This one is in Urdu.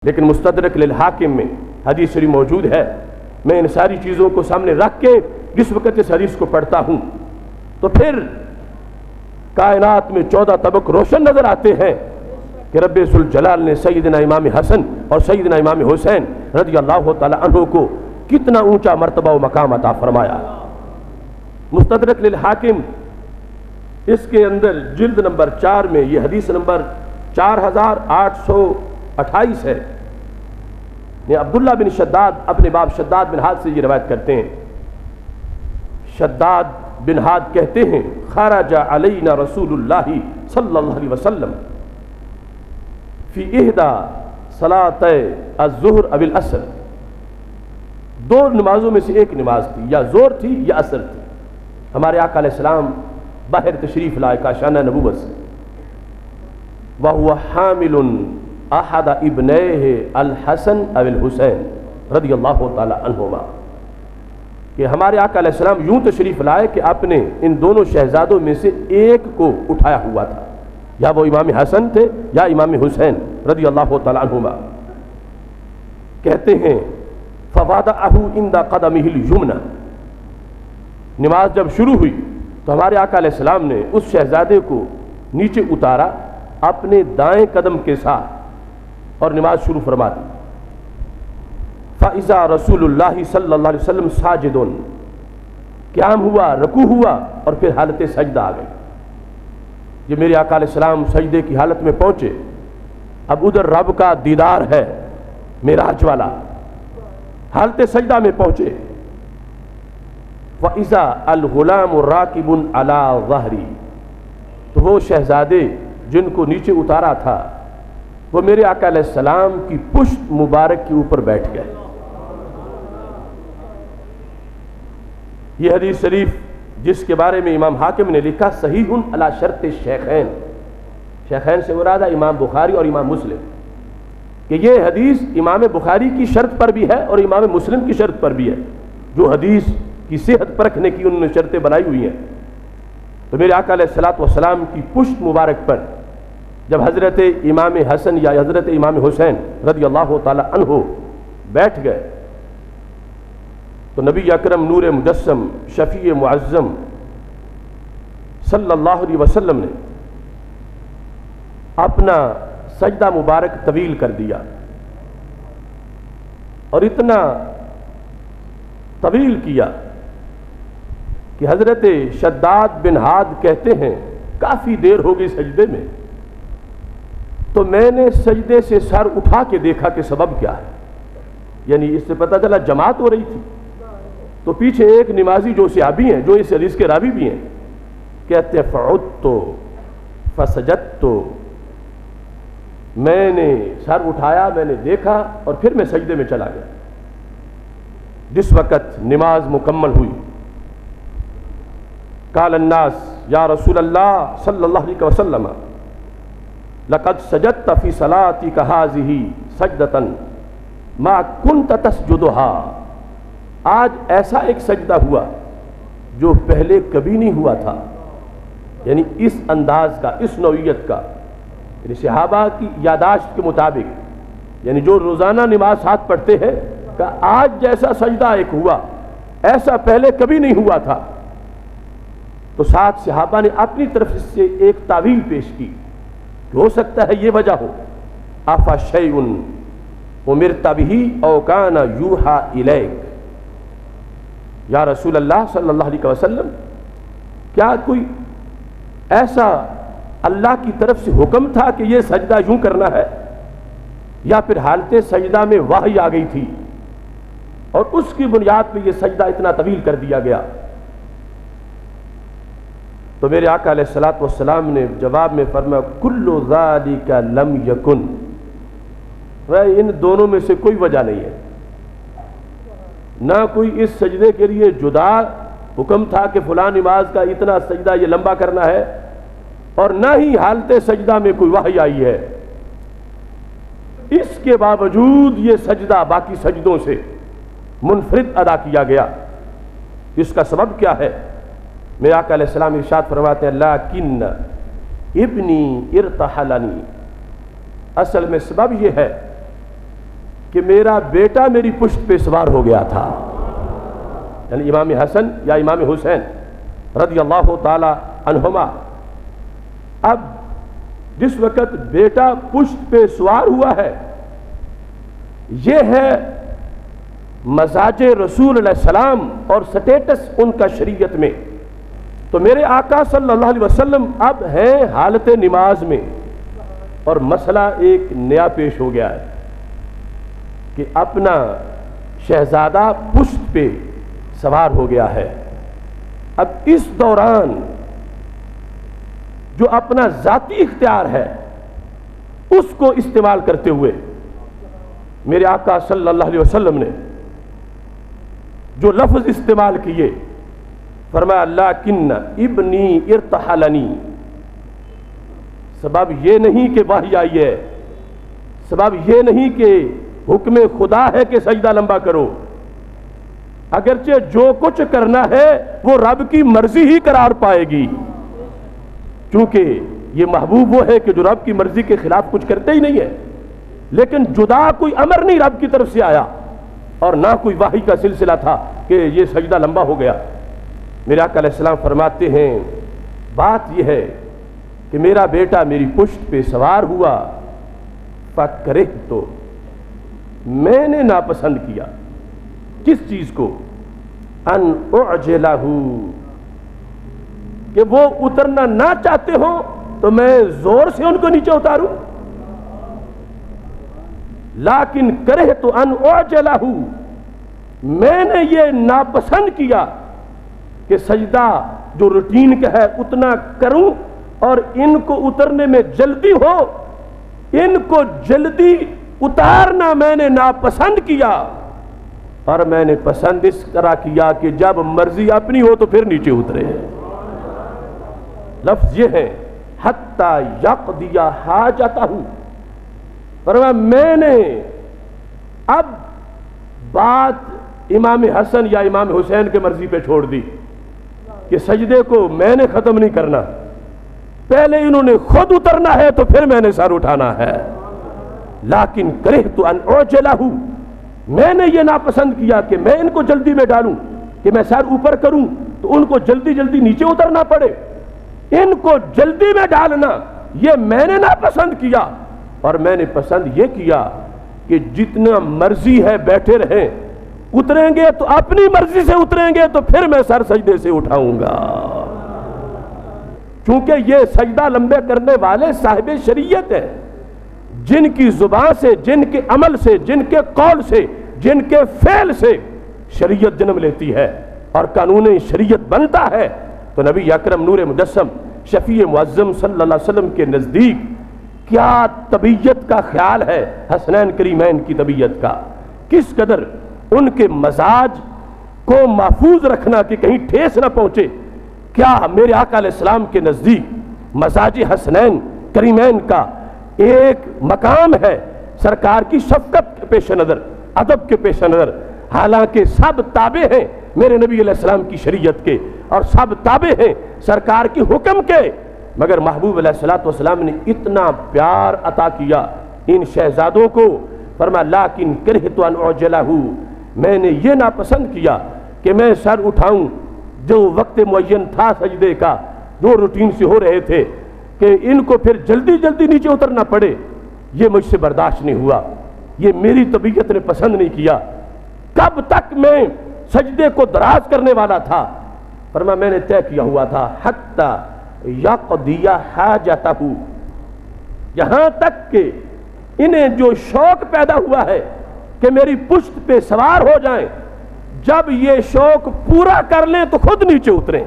لیکن مستدرک للحاکم میں حدیث شریف موجود ہے۔ میں ان ساری چیزوں کو سامنے رکھ کے جس وقت اس حدیث کو پڑھتا ہوں تو پھر کائنات میں 14 طبق روشن نظر آتے ہیں کہ رب ذوالجلال نے سیدنا امام حسن اور سیدنا امام حسین رضی اللہ تعالی عنہ کو کتنا اونچا مرتبہ و مقام عطا فرمایا۔ مستدرک للحاکم اس کے اندر جلد نمبر 4 میں یہ حدیث نمبر 4828 ہے۔ یہ عبداللہ بن شداد اپنے باپ شداد بن ہاد سے یہ روایت کرتے ہیں۔ شداد بن ہاد کہتے ہیں خرج علینا رسول اللہ صلی اللہ علیہ وسلم فی احدى صلاتي الظہر او العصر، دو نمازوں میں سے ایک نماز تھی، یا ظہر تھی یا عصر تھی۔ ہمارے آقا علیہ السلام باہر تشریف لائے کاشانہ نبوت سے، وَهُوَ حَامِلٌ احد ابنیہ الحسن او الحسین رضی اللہ تعالی عنہما، کہ ہمارے آقا علیہ السلام یوں تشریف لائے کہ آپ نے ان دونوں شہزادوں میں سے ایک کو اٹھایا ہوا تھا، یا وہ امام حسن تھے یا امام حسین رضی اللہ تعالی عنہما۔ کہتے ہیں فَوَضَعَهُ عِنْدَ قَدَمِهِ الْيُمْنَى، نماز جب شروع ہوئی تو ہمارے آقا علیہ السلام نے اس شہزادے کو نیچے اتارا اپنے دائیں قدم کے ساتھ اور نماز شروع فرما دی۔ فَإِذَا رسول اللہ صلی اللہ علیہ وسلم ساجدٌ، قیام ہوا، رکوع ہوا اور پھر حالت سجدہ آ گئی۔ یہ میرے آقا علیہ السلام سجدے کی حالت میں پہنچے، اب ادھر رب کا دیدار ہے معراج والا، حالت سجدہ میں پہنچے۔ وَإِذَا الْغُلَامُ رَاكِبٌ عَلَى ظَهْرِي، تو وہ شہزادے جن کو نیچے اتارا تھا وہ میرے آقا علیہ السلام کی پشت مبارک کے اوپر بیٹھ گئے۔ یہ حدیث شریف جس کے بارے میں امام حاکم نے لکھا صحیح علی شرط شیخین، شیخین سے مراد ہے امام بخاری اور امام مسلم، کہ یہ حدیث امام بخاری کی شرط پر بھی ہے اور امام مسلم کی شرط پر بھی ہے، جو حدیث کی صحت پرکھنے کی انہوں نے شرطیں بنائی ہوئی ہیں۔ تو میرے آقا علیہ السلام کی پشت مبارک پر جب حضرت امام حسن یا حضرت امام حسین رضی اللہ تعالی عنہ بیٹھ گئے تو نبی اکرم نور مجسم شفیع معظم صلی اللہ علیہ وسلم نے اپنا سجدہ مبارک طویل کر دیا، اور اتنا طویل کیا کہ حضرت شداد بن ہاد کہتے ہیں کافی دیر ہو گئی سجدے میں، تو میں نے سجدے سے سر اٹھا کے دیکھا کہ سبب کیا ہے، یعنی اس سے پتہ چلا جماعت ہو رہی تھی، تو پیچھے ایک نمازی جو صحابی ہیں جو اس حدیث کے راوی بھی ہیں کہتے ہیں فعدت فسجدت، میں نے سر اٹھایا، میں نے دیکھا اور پھر میں سجدے میں چلا گیا۔ جس وقت نماز مکمل ہوئی قال الناس یا رسول اللہ صلی اللہ علیہ وسلم لقد سجدت فی صلاتک ہذہ سجدۃ ما کنت تسجدها، آج ایسا ایک سجدہ ہوا جو پہلے کبھی نہیں ہوا تھا، یعنی اس انداز کا، اس نوعیت کا، یعنی صحابہ کی یاداشت کے مطابق، یعنی جو روزانہ نماز ساتھ پڑھتے ہیں کہ آج جیسا سجدہ ایک ہوا ایسا پہلے کبھی نہیں ہوا تھا۔ تو ساتھ صحابہ نے اپنی طرف سے ایک تعویل پیش کی کہ ہو سکتا ہے یہ وجہ ہو، افا شیء امرت بہ او کان یوحی الیک، یا رسول اللہ صلی اللہ علیہ وسلم کیا کوئی ایسا اللہ کی طرف سے حکم تھا کہ یہ سجدہ یوں کرنا ہے، یا پھر حالت سجدہ میں وحی آ گئی تھی اور اس کی بنیاد پہ یہ سجدہ اتنا طویل کر دیا گیا؟ تو میرے آقا علیہ السلام نے جواب میں فرمایا کل ذالک لم یکن، ان دونوں میں سے کوئی وجہ نہیں ہے، نہ کوئی اس سجدے کے لیے جدا حکم تھا کہ فلاں نماز کا اتنا سجدہ یہ لمبا کرنا ہے، اور نہ ہی حالت سجدہ میں کوئی وحی آئی ہے۔ اس کے باوجود یہ سجدہ باقی سجدوں سے منفرد ادا کیا گیا۔ اس کا سبب کیا ہے؟ میرے آقا علیہ السلام ارشاد فرماتے ہیں لیکن ابنی ارتحلنی، اصل میں سبب یہ ہے کہ میرا بیٹا میری پشت پہ سوار ہو گیا تھا، یعنی امام حسن یا امام حسین رضی اللہ تعالی عنہما۔ اب جس وقت بیٹا پشت پہ سوار ہوا ہے، یہ ہے مزاج رسول علیہ السلام اور سٹیٹس ان کا شریعت میں۔ تو میرے آقا صلی اللہ علیہ وسلم اب ہیں حالت نماز میں، اور مسئلہ ایک نیا پیش ہو گیا ہے کہ اپنا شہزادہ پشت پہ سوار ہو گیا ہے۔ اب اس دوران جو اپنا ذاتی اختیار ہے اس کو استعمال کرتے ہوئے میرے آقا صلی اللہ علیہ وسلم نے جو لفظ استعمال کیے، فرمایا لیکن ابنی ارتحلنی، سبب یہ نہیں کہ وحی آئی ہے، سبب یہ نہیں کہ حکم خدا ہے کہ سجدہ لمبا کرو، اگرچہ جو کچھ کرنا ہے وہ رب کی مرضی ہی قرار پائے گی، چونکہ یہ محبوب وہ ہے کہ جو رب کی مرضی کے خلاف کچھ کرتے ہی نہیں ہے، لیکن جدا کوئی امر نہیں رب کی طرف سے آیا، اور نہ کوئی وحی کا سلسلہ تھا کہ یہ سجدہ لمبا ہو گیا۔ میرے آقا علیہ السلام فرماتے ہیں بات یہ ہے کہ میرا بیٹا میری پشت پہ سوار ہوا، فَكَرِهْتُ، میں نے ناپسند کیا، کس چیز کو؟ ان اعجلہ، کہ وہ اترنا نہ چاہتے ہو تو میں زور سے ان کو نیچے اتاروں، لیکن کرہت ان اعجلہ، میں نے یہ ناپسند کیا کہ سجدہ جو روٹین کا ہے اتنا کروں، اور ان کو اترنے میں جلدی ہو، ان کو جلدی اتارنا میں نے ناپسند کیا، اور میں نے پسند اس طرح کیا کہ جب مرضی اپنی ہو تو پھر نیچے اترے۔ لفظ یہ ہے حتی یقضی حاجتہ، فرمایا میں نے اب بات امام حسن یا امام حسین کے مرضی پہ چھوڑ دی کہ سجدے کو میں نے ختم نہیں کرنا، پہلے انہوں نے خود اترنا ہے تو پھر میں نے سر اٹھانا ہے، لیکن کرہت ان اعجلہ، میں نے یہ ناپسند کیا کہ میں ان کو جلدی میں ڈالوں، کہ میں سر اوپر کروں تو ان کو جلدی جلدی نیچے اترنا پڑے، ان کو جلدی میں ڈالنا یہ میں نے ناپسند کیا، اور میں نے پسند یہ کیا کہ جتنا مرضی ہے بیٹھے رہیں، اتریں گے تو اپنی مرضی سے اتریں گے تو پھر میں سر سجدے سے اٹھاؤں گا، چونکہ یہ سجدہ لمبے کرنے والے صاحب شریعت ہیں، جن کی زبان سے، جن کے عمل سے، جن کے قول سے، جن کے فعل سے شریعت جنم لیتی ہے اور قانون شریعت بنتا ہے۔ تو نبی اکرم نور مجسم شفیع معظم صلی اللہ علیہ وسلم کے نزدیک کیا طبیعت کا خیال ہے حسنین کریمین کی طبیعت کا، کس قدر ان کے مزاج کو محفوظ رکھنا کہ کہیں ٹھیس نہ پہنچے۔ کیا میرے آقا علیہ السلام کے نزدیک مزاج حسنین کریمین کا ایک مقام ہے سرکار کی شفقت کے پیش نظر، ادب کے پیش نظر، حالانکہ سب تابع ہیں میرے نبی علیہ السلام کی شریعت کے، اور سب تابع ہیں سرکار کی حکم کے، مگر محبوب علیہ السلام نے اتنا پیار عطا کیا ان شہزادوں کو، فرمایا لیکن کرہت ان اعجلہ، میں نے یہ ناپسند کیا کہ میں سر اٹھاؤں، جو وقت معین تھا سجدے کا، جو روٹین سے ہو رہے تھے، کہ ان کو پھر جلدی جلدی نیچے اترنا پڑے، یہ مجھ سے برداشت نہیں ہوا، یہ میری طبیعت نے پسند نہیں کیا۔ کب تک میں سجدے کو دراز کرنے والا تھا؟ فرمایا میں نے طے کیا ہوا تھا حتی یقضی حاجتہ، یہاں تک کہ انہیں جو شوق پیدا ہوا ہے کہ میری پشت پہ سوار ہو جائیں، جب یہ شوق پورا کر لیں تو خود نیچے اتریں۔